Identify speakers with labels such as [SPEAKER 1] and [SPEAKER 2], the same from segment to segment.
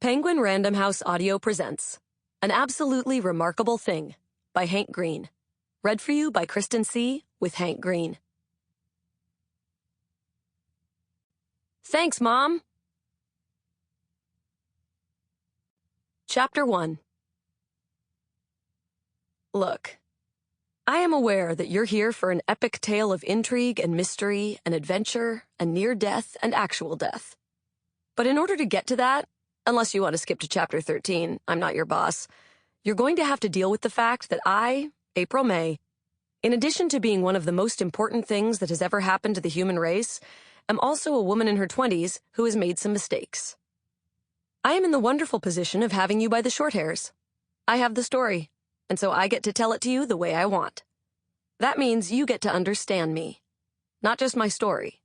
[SPEAKER 1] Penguin Random House Audio presents An Absolutely Remarkable Thing by Hank Green. Read for you by Kristen Sieh with Hank Green. Thanks, Mom. Chapter 1. Look, I am aware that you're here for an epic tale of intrigue and mystery and adventure and near death and actual death. But in order to get to that, unless you want to skip to Chapter 13, I'm not your boss, you're going to have to deal with the fact that I, April May, in addition to being one of the most important things that has ever happened to the human race, am also a woman in her 20s who has made some mistakes. I am in the wonderful position of having you by the short hairs. I have the story, and so I get to tell it to you the way I want. That means you get to understand me, not just my story.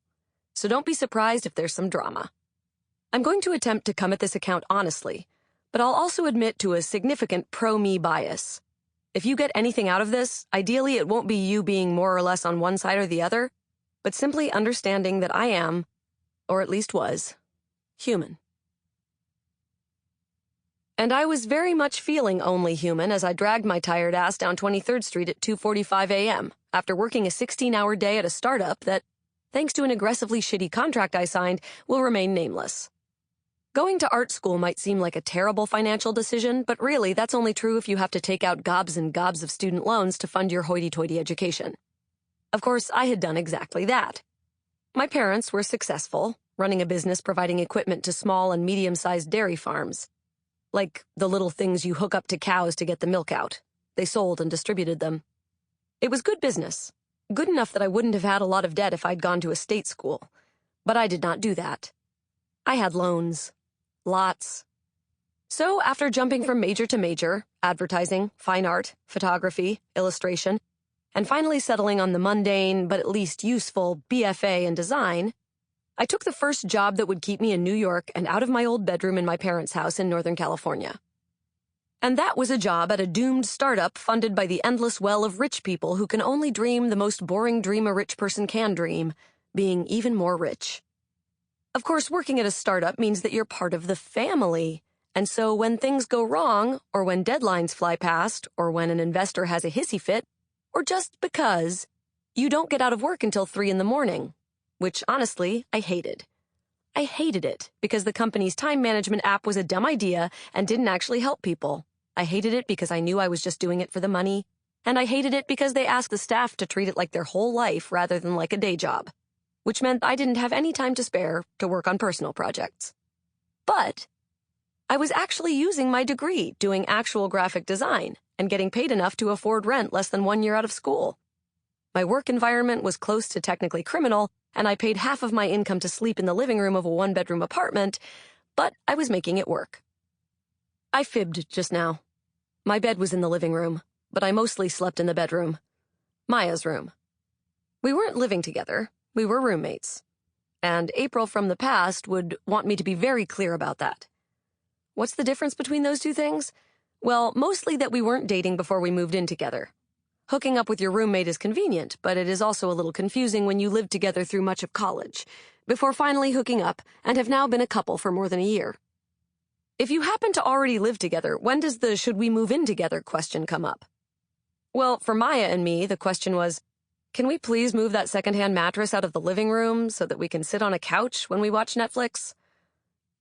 [SPEAKER 1] So don't be surprised if there's some drama. I'm going to attempt to come at this account honestly, but I'll also admit to a significant pro-me bias. If you get anything out of this, ideally it won't be you being more or less on one side or the other, but simply understanding that I am, or at least was, human. And I was very much feeling only human as I dragged my tired ass down 23rd Street at 2:45 a.m. after working a 16-hour day at a startup that, thanks to an aggressively shitty contract I signed, will remain nameless. Going to art school might seem like a terrible financial decision, but really that's only true if you have to take out gobs and gobs of student loans to fund your hoity-toity education. Of course, I had done exactly that. My parents were successful, running a business providing equipment to small and medium-sized dairy farms. Like the little things you hook up to cows to get the milk out. They sold and distributed them. It was good business. Good enough that I wouldn't have had a lot of debt if I'd gone to a state school. But I did not do that. I had loans. Lots. So after jumping from major to major, advertising, fine art, photography, illustration, and finally settling on the mundane but at least useful BFA in design, I took the first job that would keep me in New York and out of my old bedroom in my parents' house in Northern California. And that was a job at a doomed startup funded by the endless well of rich people who can only dream the most boring dream a rich person can dream, being even more rich. Of course, working at a startup means that you're part of the family, and so when things go wrong, or when deadlines fly past, or when an investor has a hissy fit, or just because, you don't get out of work until 3 in the morning, which, honestly, I hated. I hated it because the company's time management app was a dumb idea and didn't actually help people. I hated it because I knew I was just doing it for the money, and I hated it because they asked the staff to treat it like their whole life rather than like a day job, which meant I didn't have any time to spare to work on personal projects. But I was actually using my degree doing actual graphic design and getting paid enough to afford rent less than 1 year out of school. My work environment was close to technically criminal, and I paid half of my income to sleep in the living room of a 1-bedroom apartment, but I was making it work. I fibbed just now. My bed was in the living room, but I mostly slept in the bedroom. Maya's room. We weren't living together. We were roommates. And April from the past would want me to be very clear about that. What's the difference between those two things? Well, mostly that we weren't dating before we moved in together. Hooking up with your roommate is convenient, but it is also a little confusing when you lived together through much of college, before finally hooking up and have now been a couple for more than a year. If you happen to already live together, when does the should we move in together question come up? Well, for Maya and me, the question was, can we please move that secondhand mattress out of the living room so that we can sit on a couch when we watch Netflix?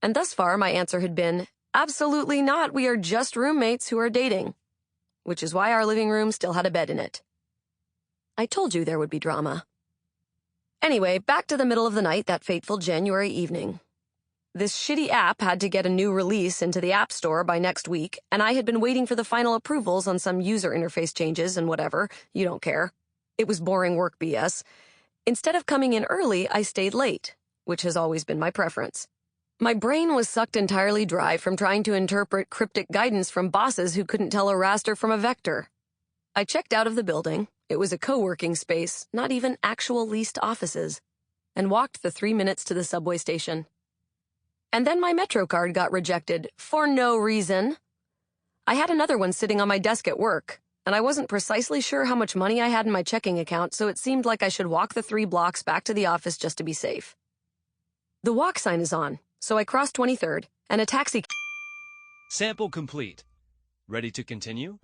[SPEAKER 1] And thus far, my answer had been, absolutely not, we are just roommates who are dating. Which is why our living room still had a bed in it. I told you there would be drama. Anyway, back to the middle of the night that fateful January evening. This shitty app had to get a new release into the App Store by next week, and I had been waiting for the final approvals on some user interface changes and whatever. You don't care. It was boring work BS. Instead of coming in early, I stayed late, which has always been my preference. My brain was sucked entirely dry from trying to interpret cryptic guidance from bosses who couldn't tell a raster from a vector. I checked out of the building. It was a co-working space, not even actual leased offices, and walked the 3 minutes to the subway station. And then my Metro card got rejected for no reason. I had another one sitting on my desk at work, and I wasn't precisely sure how much money I had in my checking account, so it seemed like I should walk the 3 blocks back to the office just to be safe. The walk sign is on. So I crossed 23rd, and a taxi
[SPEAKER 2] Sample complete. Ready to continue?